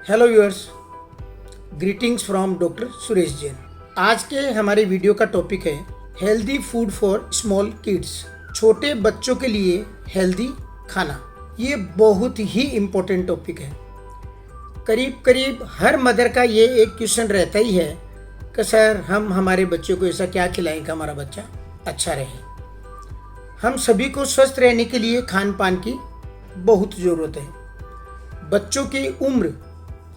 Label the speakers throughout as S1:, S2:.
S1: Hello viewers, greetings from doctor Suresh Jain. आज के हमारे वीडियो का टॉपिक है healthy food for small kids. छोटे बच्चों के लिए हेल्दी खाना, ये बहुत ही इम्पोर्टेंट टॉपिक है। करीब करीब हर मदर का ये एक क्वेश्चन रहता ही है कि सर हम हमारे बच्चों को ऐसा क्या खिलाएं कि हमारा बच्चा अच्छा रहे। हम सभी को स्वस्थ रहने के लिए खान पान की बहुत ज़रूरत है। बच्चों की उम्र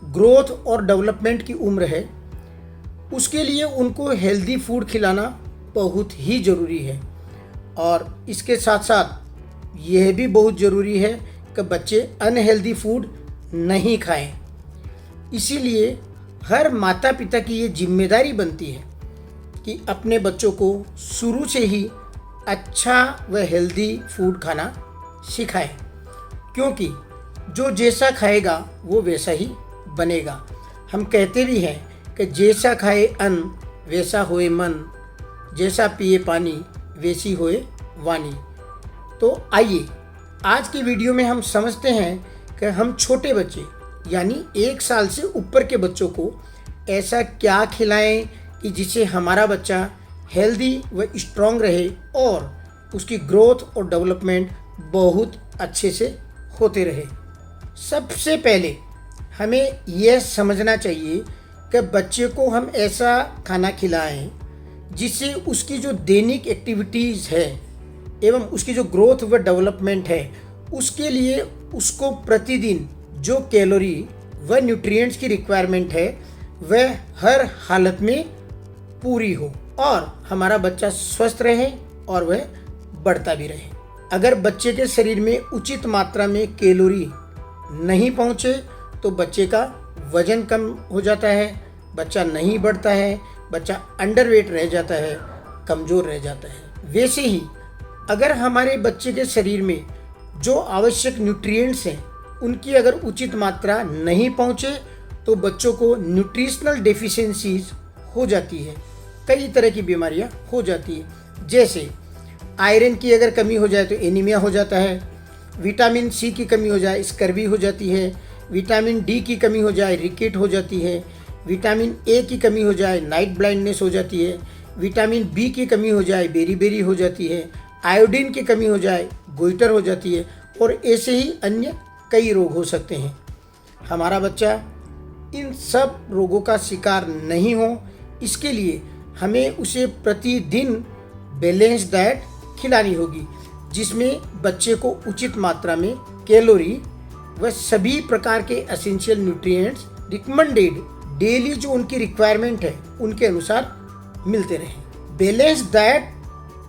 S1: ग्रोथ और डेवलपमेंट की उम्र है, उसके लिए उनको हेल्दी फूड खिलाना बहुत ही ज़रूरी है। और इसके साथ साथ यह भी बहुत ज़रूरी है कि बच्चे अनहेल्दी फूड नहीं खाएं। इसीलिए हर माता पिता की ये जिम्मेदारी बनती है कि अपने बच्चों को शुरू से ही अच्छा व हेल्दी फूड खाना सिखाएं, क्योंकि जो जैसा खाएगा वो वैसा ही बनेगा। हम कहते भी हैं कि जैसा खाए अन्न वैसा होए मन, जैसा पिए पानी वैसी होए वाणी। तो आइए आज की वीडियो में हम समझते हैं कि हम छोटे बच्चे यानी 1 साल से ऊपर के बच्चों को ऐसा क्या खिलाएं कि जिससे हमारा बच्चा हेल्दी व स्ट्रॉन्ग रहे और उसकी ग्रोथ और डेवलपमेंट बहुत अच्छे से होते रहे। सबसे पहले हमें यह समझना चाहिए कि बच्चे को हम ऐसा खाना खिलाएं जिससे उसकी जो दैनिक एक्टिविटीज़ है एवं उसकी जो ग्रोथ व डेवलपमेंट है उसके लिए उसको प्रतिदिन जो कैलोरी व न्यूट्रिएंट्स की रिक्वायरमेंट है वह हर हालत में पूरी हो और हमारा बच्चा स्वस्थ रहे और वह बढ़ता भी रहे। अगर बच्चे के शरीर में उचित मात्रा में कैलोरी नहीं पहुँचे तो बच्चे का वजन कम हो जाता है, बच्चा नहीं बढ़ता है, बच्चा अंडरवेट रह जाता है, कमज़ोर रह जाता है। वैसे ही अगर हमारे बच्चे के शरीर में जो आवश्यक न्यूट्रिएंट्स हैं उनकी अगर उचित मात्रा नहीं पहुँचे तो बच्चों को न्यूट्रिशनल डेफिशिएंसीज हो जाती है, कई तरह की बीमारियाँ हो जाती है। जैसे आयरन की अगर कमी हो जाए तो एनीमिया हो जाता है, विटामिन सी की कमी हो जाए स्कर्वी हो जाती है, विटामिन डी की कमी हो जाए रिकेट हो जाती है, विटामिन ए की कमी हो जाए नाइट ब्लाइंडनेस हो जाती है, विटामिन बी की कमी हो जाए बेरी हो जाती है, आयोडीन की कमी हो जाए गोइटर हो जाती है और ऐसे ही अन्य कई रोग हो सकते हैं। हमारा बच्चा इन सब रोगों का शिकार नहीं हो, इसके लिए हमें उसे प्रतिदिन बैलेंस डाइट खिलानी होगी जिसमें बच्चे को उचित मात्रा में कैलोरी व सभी प्रकार के एसेंशियल न्यूट्रिएंट्स रिकमेंडेड डेली जो उनकी रिक्वायरमेंट है उनके अनुसार मिलते रहें। बैलेंस डाइट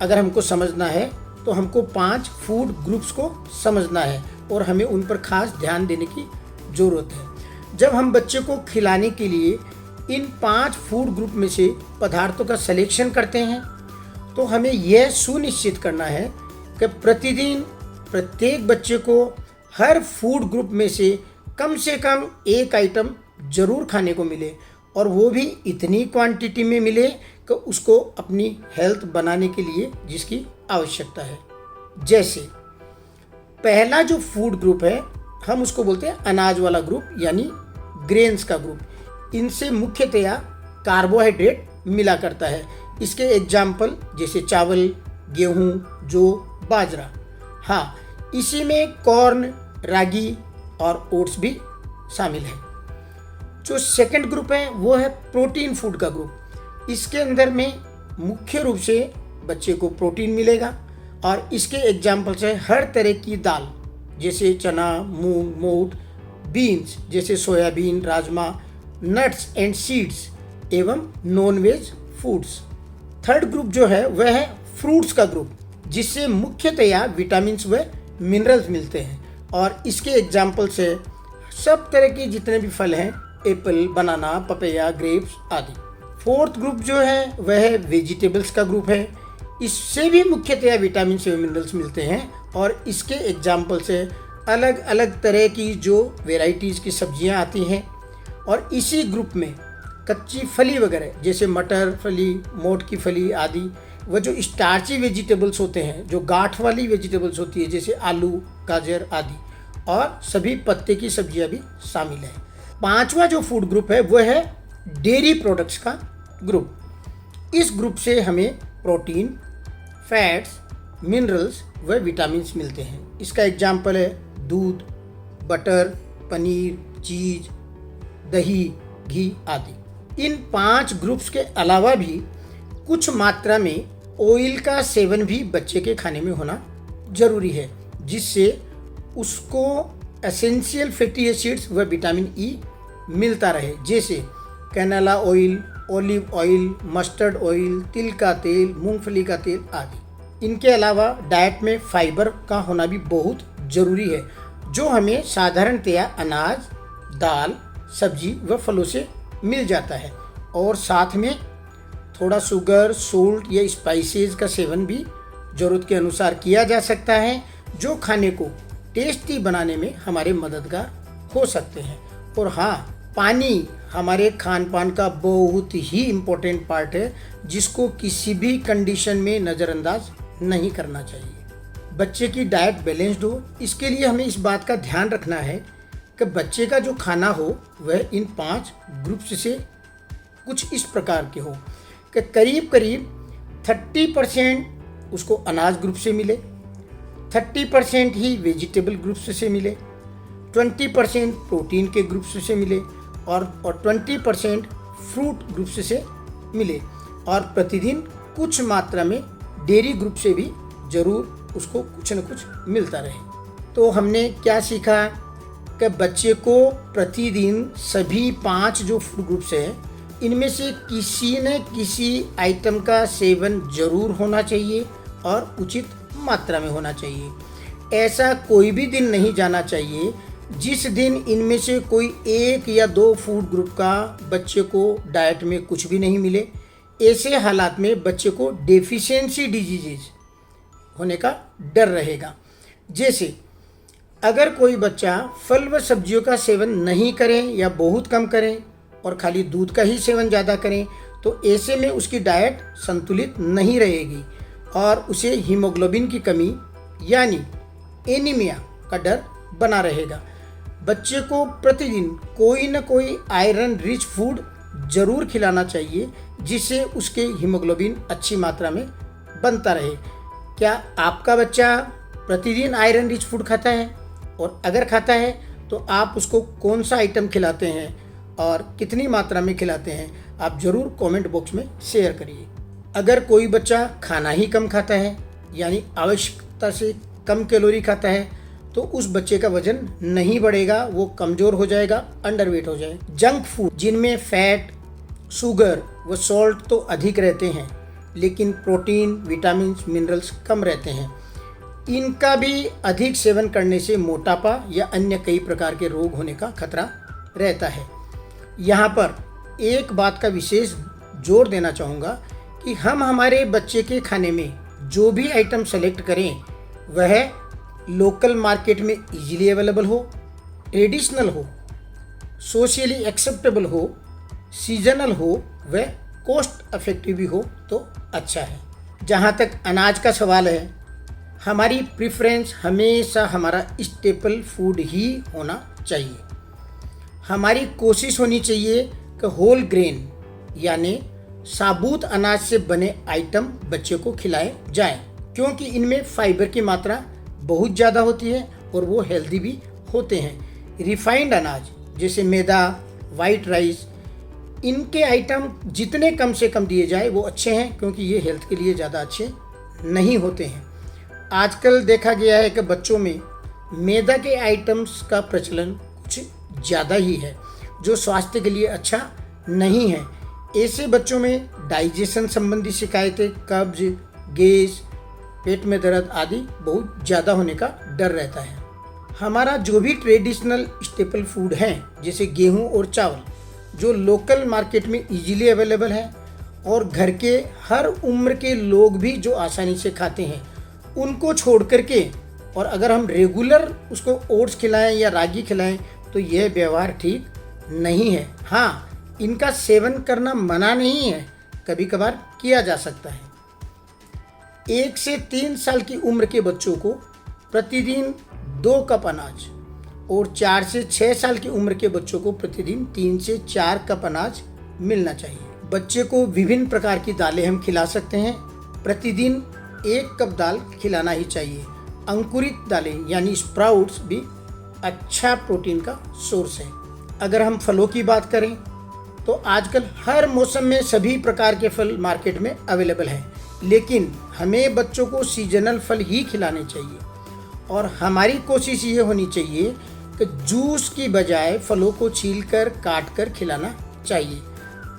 S1: अगर हमको समझना है तो हमको 5 फूड ग्रुप्स को समझना है और हमें उन पर खास ध्यान देने की ज़रूरत है। जब हम बच्चे को खिलाने के लिए इन 5 फूड ग्रुप में से पदार्थों का सिलेक्शन करते हैं तो हमें यह सुनिश्चित करना है कि प्रतिदिन प्रत्येक बच्चे को हर फूड ग्रुप में से कम एक आइटम ज़रूर खाने को मिले और वो भी इतनी क्वांटिटी में मिले कि उसको अपनी हेल्थ बनाने के लिए जिसकी आवश्यकता है। जैसे पहला जो फूड ग्रुप है हम उसको बोलते हैं अनाज वाला ग्रुप यानी ग्रेन्स का ग्रुप। इनसे मुख्यतया कार्बोहाइड्रेट मिला करता है। इसके एग्जाम्पल जैसे चावल, गेहूँ, जौ, बाजरा। हाँ, इसी में कॉर्न, रागी और ओट्स भी शामिल है। जो सेकंड ग्रुप है वो है प्रोटीन फूड का ग्रुप। इसके अंदर में मुख्य रूप से बच्चे को प्रोटीन मिलेगा और इसके एग्जाम्पल्स है हर तरह की दाल जैसे चना, मूंग, मोठ, बीन्स जैसे सोयाबीन, राजमा, नट्स एंड सीड्स एवं non veg foods. Third group जो है वह है फ्रूट्स का ग्रुप जिससे मुख्यतया विटामिन्स व मिनरल्स मिलते हैं और इसके एग्जाम्पल्स है सब तरह के जितने भी फल हैं, एप्पल, बनाना, पपैया, ग्रेप्स आदि। फोर्थ ग्रुप जो है वह है वेजिटेबल्स का ग्रुप है। इससे भी मुख्यतया विटामिन व मिनरल्स मिलते हैं और इसके एग्जाम्पल्स है अलग अलग तरह की जो वेराइटीज़ की सब्जियां आती हैं। और इसी ग्रुप में कच्ची फली वगैरह जैसे मटर फली, मोठ की फली आदि वह जो स्टार्ची वेजिटेबल्स होते हैं, जो गांठ वाली वेजिटेबल्स होती है जैसे आलू, गाजर आदि और सभी पत्ते की सब्जियां भी शामिल हैं। पांचवा जो फूड ग्रुप है वो है डेयरी प्रोडक्ट्स का ग्रुप। इस ग्रुप से हमें प्रोटीन, फैट्स, मिनरल्स व विटामिन्स मिलते हैं। इसका एग्जाम्पल है दूध, बटर, पनीर, चीज़, दही, घी आदि। इन 5 ग्रुप्स के अलावा भी कुछ मात्रा में ऑयल का सेवन भी बच्चे के खाने में होना जरूरी है, जिससे उसको एसेंशियल फैटी एसिड्स व विटामिन ई मिलता रहे, जैसे canola oil, olive oil, mustard oil, तिल का तेल, मूंगफली का तेल आदि। इनके अलावा डाइट में फाइबर का होना भी बहुत ज़रूरी है, जो हमें साधारणतया अनाज, दाल, सब्जी व फलों से मिल जाता है। और साथ में थोड़ा शुगर, सोल्ट या स्पाइसेस का सेवन भी ज़रूरत के अनुसार किया जा सकता है, जो खाने को टेस्टी बनाने में हमारे मददगार हो सकते हैं। और हाँ, पानी हमारे खान पान का बहुत ही इम्पोर्टेंट पार्ट है, जिसको किसी भी कंडीशन में नज़रअंदाज नहीं करना चाहिए। बच्चे की डाइट बैलेंस्ड हो, इसके लिए हमें इस बात का ध्यान रखना है कि बच्चे का जो खाना हो वह इन 5 ग्रुप्स से कुछ इस प्रकार के हो कि करीब करीब 30% उसको अनाज ग्रुप से मिले, 30% ही वेजिटेबल ग्रुप्स से मिले, 20% प्रोटीन के ग्रुप्स से मिले और 20% फ्रूट ग्रुप्स से मिले। और प्रतिदिन कुछ मात्रा में डेयरी ग्रुप से भी ज़रूर उसको कुछ न कुछ मिलता रहे। तो हमने क्या सीखा कि बच्चे को प्रतिदिन सभी 5 जो फूड ग्रुप्स हैं, इनमें से किसी न किसी आइटम का सेवन जरूर होना चाहिए और उचित मात्रा में होना चाहिए। ऐसा कोई भी दिन नहीं जाना चाहिए जिस दिन इनमें से कोई 1 या 2 फूड ग्रुप का बच्चे को डाइट में कुछ भी नहीं मिले। ऐसे हालात में बच्चे को डेफिशिएंसी डिजीजेज होने का डर रहेगा। जैसे अगर कोई बच्चा फल व सब्जियों का सेवन नहीं करें या बहुत कम करें और खाली दूध का ही सेवन ज़्यादा करें, तो ऐसे में उसकी डाइट संतुलित नहीं रहेगी और उसे हीमोग्लोबिन की कमी यानी एनीमिया का डर बना रहेगा। बच्चे को प्रतिदिन कोई न कोई आयरन रिच फूड ज़रूर खिलाना चाहिए, जिससे उसके हीमोग्लोबिन अच्छी मात्रा में बनता रहे। क्या आपका बच्चा प्रतिदिन आयरन रिच फूड खाता है? और अगर खाता है तो आप उसको कौन सा आइटम खिलाते हैं और कितनी मात्रा में खिलाते हैं? आप ज़रूर कमेंट बॉक्स में शेयर करिए। अगर कोई बच्चा खाना ही कम खाता है यानी आवश्यकता से कम कैलोरी खाता है, तो उस बच्चे का वजन नहीं बढ़ेगा, वो कमज़ोर हो जाएगा, अंडरवेट हो जाएगा। जंक फूड जिनमें फैट, शुगर व सॉल्ट तो अधिक रहते हैं, लेकिन प्रोटीन, विटामिन, मिनरल्स कम रहते हैं, इनका भी अधिक सेवन करने से मोटापा या अन्य कई प्रकार के रोग होने का खतरा रहता है। यहाँ पर एक बात का विशेष जोर देना चाहूँगा कि हम हमारे बच्चे के खाने में जो भी आइटम सेलेक्ट करें वह लोकल मार्केट में इजीली अवेलेबल हो, ट्रेडिशनल हो, सोशली एक्सेप्टेबल हो, सीजनल हो व कॉस्ट इफेक्टिव भी हो तो अच्छा है। जहाँ तक अनाज का सवाल है, हमारी प्रेफरेंस हमेशा हमारा स्टेपल फूड ही होना चाहिए। हमारी कोशिश होनी चाहिए कि होल ग्रेन यानी साबुत अनाज से बने आइटम बच्चे को खिलाए जाएं, क्योंकि इनमें फाइबर की मात्रा बहुत ज़्यादा होती है और वो हेल्दी भी होते हैं। रिफाइंड अनाज जैसे मैदा, वाइट राइस, इनके आइटम जितने कम से कम दिए जाए वो अच्छे हैं, क्योंकि ये हेल्थ के लिए ज़्यादा अच्छे नहीं होते हैं। आजकल देखा गया है कि बच्चों में मैदा के आइटम्स का प्रचलन कुछ ज़्यादा ही है, जो स्वास्थ्य के लिए अच्छा नहीं है। ऐसे बच्चों में डाइजेशन संबंधी शिकायतें, कब्ज, गैस, पेट में दर्द आदि बहुत ज़्यादा होने का डर रहता है। हमारा जो भी ट्रेडिशनल स्टेपल फूड हैं, जैसे गेहूं और चावल, जो लोकल मार्केट में इजीली अवेलेबल है और घर के हर उम्र के लोग भी जो आसानी से खाते हैं, उनको छोड़ करके और अगर हम रेगुलर उसको ओट्स खिलाएं या रागी खिलाएं तो यह व्यवहार ठीक नहीं है। हाँ, इनका सेवन करना मना नहीं है, कभी कभार किया जा सकता है। 1 से 3 साल की उम्र के बच्चों को प्रतिदिन 2 कप अनाज और 4 से 6 साल की उम्र के बच्चों को प्रतिदिन 3 से 4 कप अनाज मिलना चाहिए। बच्चे को विभिन्न प्रकार की दालें हम खिला सकते हैं। प्रतिदिन 1 कप दाल खिलाना ही चाहिए। अंकुरित दालें यानी स्प्राउट्स भी अच्छा प्रोटीन का सोर्स है। अगर हम फलों की बात करें तो आजकल हर मौसम में सभी प्रकार के फल मार्केट में अवेलेबल हैं, लेकिन हमें बच्चों को सीजनल फल ही खिलाने चाहिए और हमारी कोशिश ये होनी चाहिए कि जूस की बजाय फलों को छीलकर काट कर खिलाना चाहिए।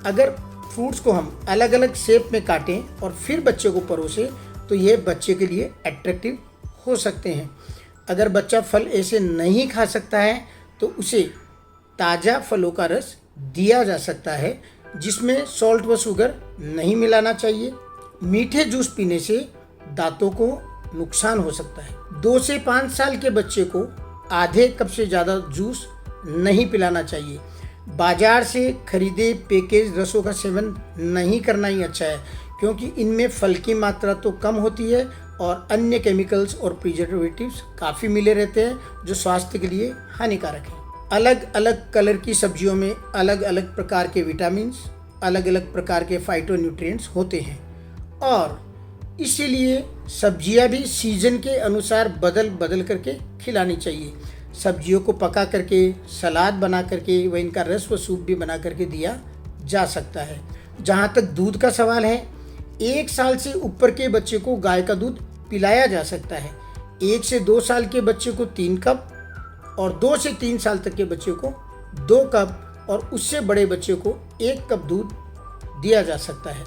S1: अगर फ्रूट्स को हम अलग अलग शेप में काटें और फिर बच्चे को परोसें तो ये बच्चे के लिए अट्रैक्टिव हो सकते हैं। अगर बच्चा फल ऐसे नहीं खा सकता है तो उसे ताज़ा फलों का रस दिया जा सकता है, जिसमें सॉल्ट व शुगर नहीं मिलाना चाहिए। मीठे जूस पीने से दांतों को नुकसान हो सकता है। 2 से 5 साल के बच्चे को आधे कप से ज़्यादा जूस नहीं पिलाना चाहिए। बाजार से खरीदे पैकेज रसों का सेवन नहीं करना ही अच्छा है, क्योंकि इनमें फल की मात्रा तो कम होती है और अन्य केमिकल्स और प्रिजर्वेटिव्स काफ़ी मिले रहते हैं जो स्वास्थ्य के लिए हानिकारक हैं। अलग अलग कलर की सब्जियों में अलग अलग प्रकार के विटामिन्स, अलग अलग प्रकार के फाइटोन्यूट्रिएंट्स होते हैं और इसीलिए सब्जियां भी सीजन के अनुसार बदल बदल करके खिलानी चाहिए। सब्जियों को पका करके, सलाद बना करके व इनका रस व सूप भी बना करके दिया जा सकता है। जहाँ तक दूध का सवाल है, 1 साल से ऊपर के बच्चे को गाय का दूध पिलाया जा सकता है। 1 से 2 साल के बच्चे को 3 कप और 2 से 3 साल तक के बच्चे को 2 कप और उससे बड़े बच्चे को 1 कप दूध दिया जा सकता है।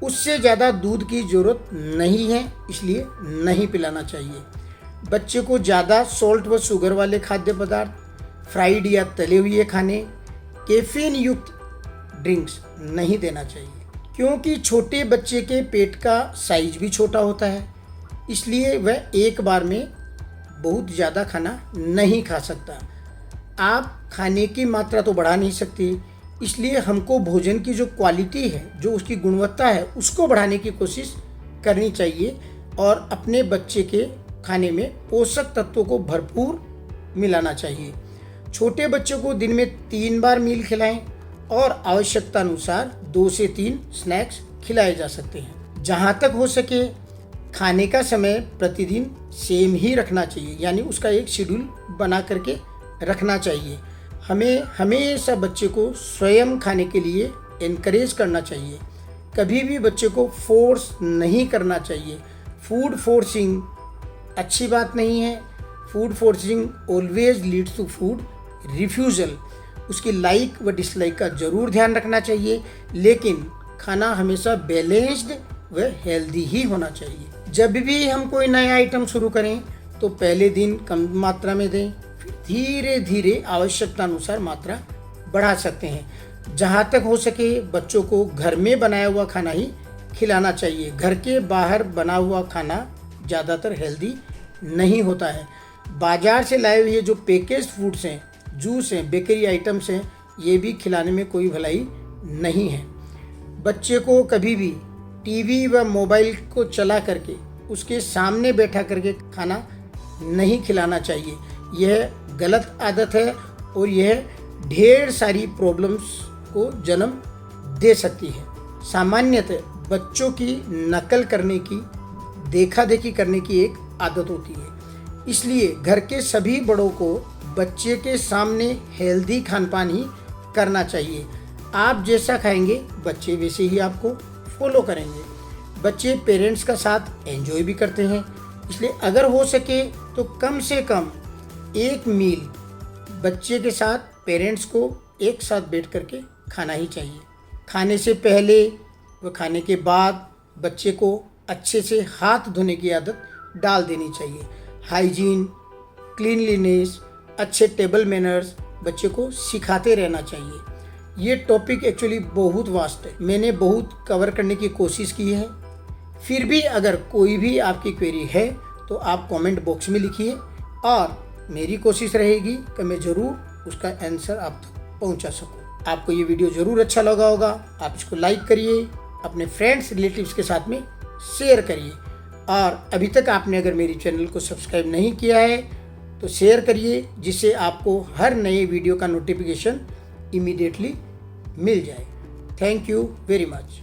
S1: उससे ज़्यादा दूध की ज़रूरत नहीं है, इसलिए नहीं पिलाना चाहिए। बच्चे को ज़्यादा सॉल्ट व शुगर वाले खाद्य पदार्थ, फ्राइड या तले हुए खाने, कैफीन युक्त ड्रिंक्स नहीं देना चाहिए, क्योंकि छोटे बच्चे के पेट का साइज भी छोटा होता है, इसलिए वह एक बार में बहुत ज़्यादा खाना नहीं खा सकता। आप खाने की मात्रा तो बढ़ा नहीं सकते, इसलिए हमको भोजन की जो क्वालिटी है, जो उसकी गुणवत्ता है, उसको बढ़ाने की कोशिश करनी चाहिए और अपने बच्चे के खाने में पोषक तत्वों को भरपूर मिलाना चाहिए। छोटे बच्चों को दिन में 3 बार मील खिलाएं और आवश्यकता अनुसार 2 से 3 स्नैक्स खिलाए जा सकते हैं। जहाँ तक हो सके खाने का समय प्रतिदिन सेम ही रखना चाहिए, यानी उसका एक शेड्यूल बना करके रखना चाहिए। हमें हमेशा बच्चे को स्वयं खाने के लिए एनकरेज करना चाहिए। कभी भी बच्चे को फोर्स नहीं करना चाहिए। फूड फोर्सिंग अच्छी बात नहीं है। Food forcing always leads to food refusal. उसकी लाइक व डिसलाइक का ज़रूर ध्यान रखना चाहिए, लेकिन खाना हमेशा बैलेंस्ड व हेल्दी ही होना चाहिए। जब भी हम कोई नया आइटम शुरू करें तो पहले दिन कम मात्रा में दें, फिर धीरे धीरे आवश्यकता अनुसार मात्रा बढ़ा सकते हैं। जहाँ तक हो सके बच्चों को घर में बनाया हुआ खाना ही खिलाना चाहिए। घर के बाहर बना हुआ खाना ज़्यादातर हेल्दी नहीं होता है। बाजार से लाए हुए जो पैकेज फूड्स हैं, जूस हैं, बेकरी आइटम्स हैं, ये भी खिलाने में कोई भलाई नहीं है। बच्चे को कभी भी टीवी व मोबाइल को चला करके उसके सामने बैठा करके खाना नहीं खिलाना चाहिए। यह गलत आदत है और यह ढेर सारी प्रॉब्लम्स को जन्म दे सकती है। सामान्यतः बच्चों की नकल करने की, देखा देखी करने की एक आदत होती है, इसलिए घर के सभी बड़ों को बच्चे के सामने हेल्दी खान पान ही करना चाहिए। आप जैसा खाएंगे बच्चे वैसे ही आपको फॉलो करेंगे। बच्चे पेरेंट्स का साथ एंजॉय भी करते हैं, इसलिए अगर हो सके तो कम से कम एक मील बच्चे के साथ पेरेंट्स को एक साथ बैठ करके खाना ही चाहिए। खाने से पहले व खाने के बाद बच्चे को अच्छे से हाथ धोने की आदत डाल देनी चाहिए। हाइजीन, क्लीनलीनेस, अच्छे टेबल मैनर्स बच्चे को सिखाते रहना चाहिए। ये टॉपिक एक्चुअली बहुत वास्ट है, मैंने बहुत कवर करने की कोशिश की है। फिर भी अगर कोई भी आपकी क्वेरी है तो आप कमेंट बॉक्स में लिखिए और मेरी कोशिश रहेगी कि मैं ज़रूर उसका आंसर आप तक पहुंचा सकूं। आपको ये वीडियो ज़रूर अच्छा लगा होगा। आप इसको लाइक करिए, अपने फ्रेंड्स रिलेटिव्स के साथ में शेयर करिए और अभी तक आपने अगर मेरी चैनल को सब्सक्राइब नहीं किया है तो शेयर करिए जिससे आपको हर नए वीडियो का नोटिफिकेशन इमीडिएटली मिल जाए। Thank you very much.